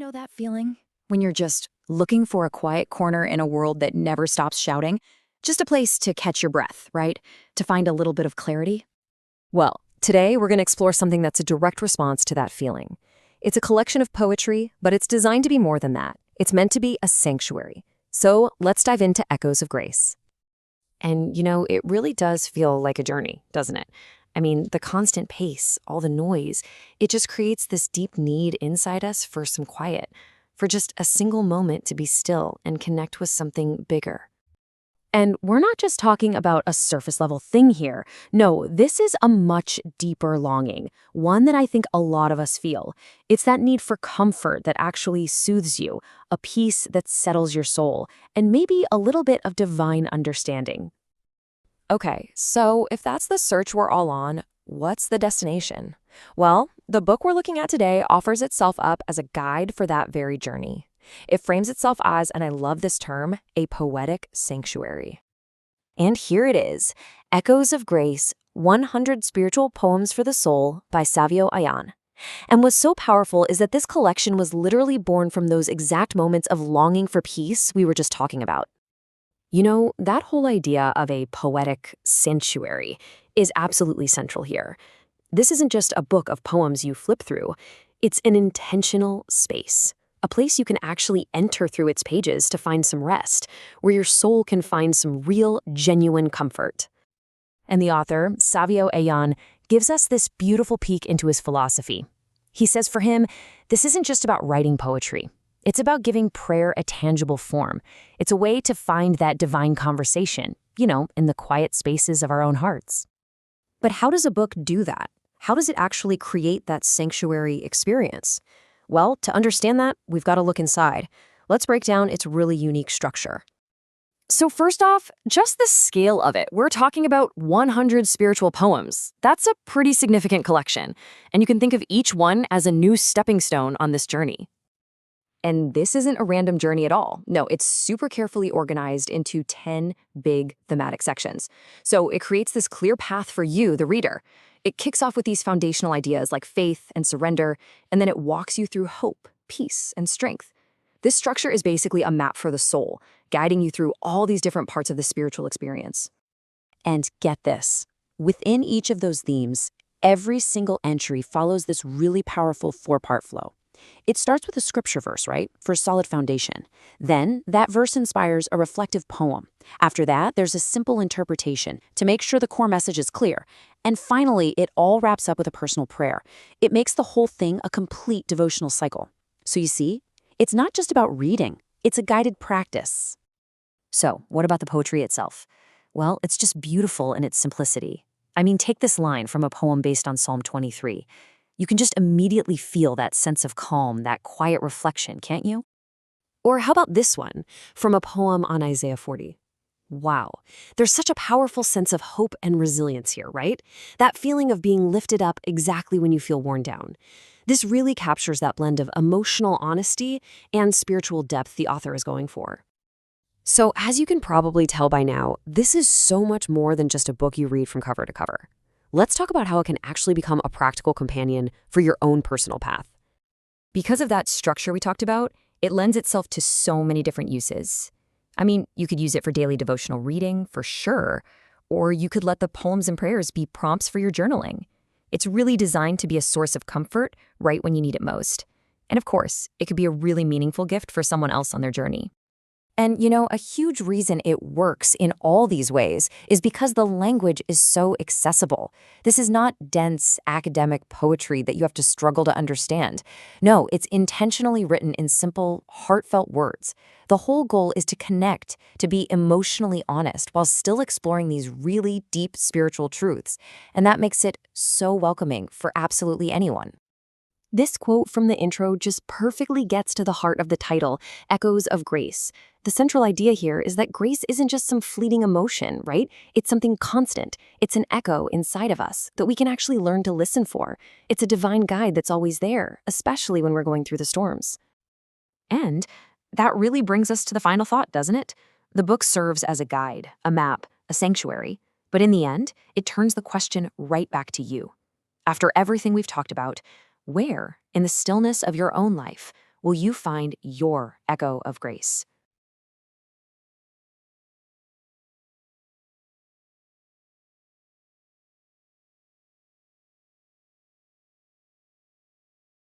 know that feeling? When you're just looking for a quiet corner in a world that never stops shouting? Just a place to catch your breath, right? To find a little bit of clarity? Well, today we're going to explore something that's a direct response to that feeling. It's a collection of poetry, but it's designed to be more than that. It's meant to be a sanctuary. So let's dive into Echoes of Grace. And, it really does feel like a journey, doesn't it? I mean, the constant pace, all the noise, it just creates this deep need inside us for some quiet, for just a single moment to be still and connect with something bigger. And we're not just talking about a surface level thing here. No, this is a much deeper longing, one that I think a lot of us feel. It's that need for comfort that actually soothes you, a peace that settles your soul, and maybe a little bit of divine understanding. Okay, so if that's the search we're all on, what's the destination? Well, the book we're looking at today offers itself up as a guide for that very journey. It frames itself as, and I love this term, a poetic sanctuary. And here it is, Echoes of Grace, 100 Spiritual Poems for the Soul by Savio Ayan. And what's so powerful is that this collection was literally born from those exact moments of longing for peace we were just talking about. That whole idea of a poetic sanctuary is absolutely central here. This isn't just a book of poems you flip through, it's an intentional space. A place you can actually enter through its pages to find some rest, where your soul can find some real, genuine comfort. And the author, Savio Ayan, gives us this beautiful peek into his philosophy. He says for him, this isn't just about writing poetry. It's about giving prayer a tangible form. It's a way to find that divine conversation, in the quiet spaces of our own hearts. But how does a book do that? How does it actually create that sanctuary experience? Well, to understand that, we've got to look inside. Let's break down its really unique structure. So first off, just the scale of it. We're talking about 100 spiritual poems. That's a pretty significant collection, and you can think of each one as a new stepping stone on this journey. And this isn't a random journey at all. No, it's super carefully organized into 10 big thematic sections. So it creates this clear path for you, the reader. It kicks off with these foundational ideas like faith and surrender, and then it walks you through hope, peace, and strength. This structure is basically a map for the soul, guiding you through all these different parts of the spiritual experience. And get this, within each of those themes, every single entry follows this really powerful four-part flow. It starts with a scripture verse, right, for a solid foundation. Then, that verse inspires a reflective poem. After that, there's a simple interpretation to make sure the core message is clear. And finally, it all wraps up with a personal prayer. It makes the whole thing a complete devotional cycle. So you see, it's not just about reading, it's a guided practice. So, what about the poetry itself? Well, it's just beautiful in its simplicity. I mean, take this line from a poem based on Psalm 23. You can just immediately feel that sense of calm, that quiet reflection, can't you? Or how about this one, from a poem on Isaiah 40? Wow, there's such a powerful sense of hope and resilience here, right? That feeling of being lifted up exactly when you feel worn down. This really captures that blend of emotional honesty and spiritual depth the author is going for. So, as you can probably tell by now, this is so much more than just a book you read from cover to cover. Let's talk about how it can actually become a practical companion for your own personal path. Because of that structure we talked about, it lends itself to so many different uses. I mean, you could use it for daily devotional reading, for sure, or you could let the poems and prayers be prompts for your journaling. It's really designed to be a source of comfort right when you need it most. And of course, it could be a really meaningful gift for someone else on their journey. And a huge reason it works in all these ways is because the language is so accessible. This is not dense academic poetry that you have to struggle to understand. No, it's intentionally written in simple, heartfelt words. The whole goal is to connect, to be emotionally honest while still exploring these really deep spiritual truths. And that makes it so welcoming for absolutely anyone. This quote from the intro just perfectly gets to the heart of the title, Echoes of Grace. The central idea here is that grace isn't just some fleeting emotion, right? It's something constant. It's an echo inside of us that we can actually learn to listen for. It's a divine guide that's always there, especially when we're going through the storms. And that really brings us to the final thought, doesn't it? The book serves as a guide, a map, a sanctuary, but in the end, it turns the question right back to you. After everything we've talked about, where, in the stillness of your own life, will you find your echo of grace?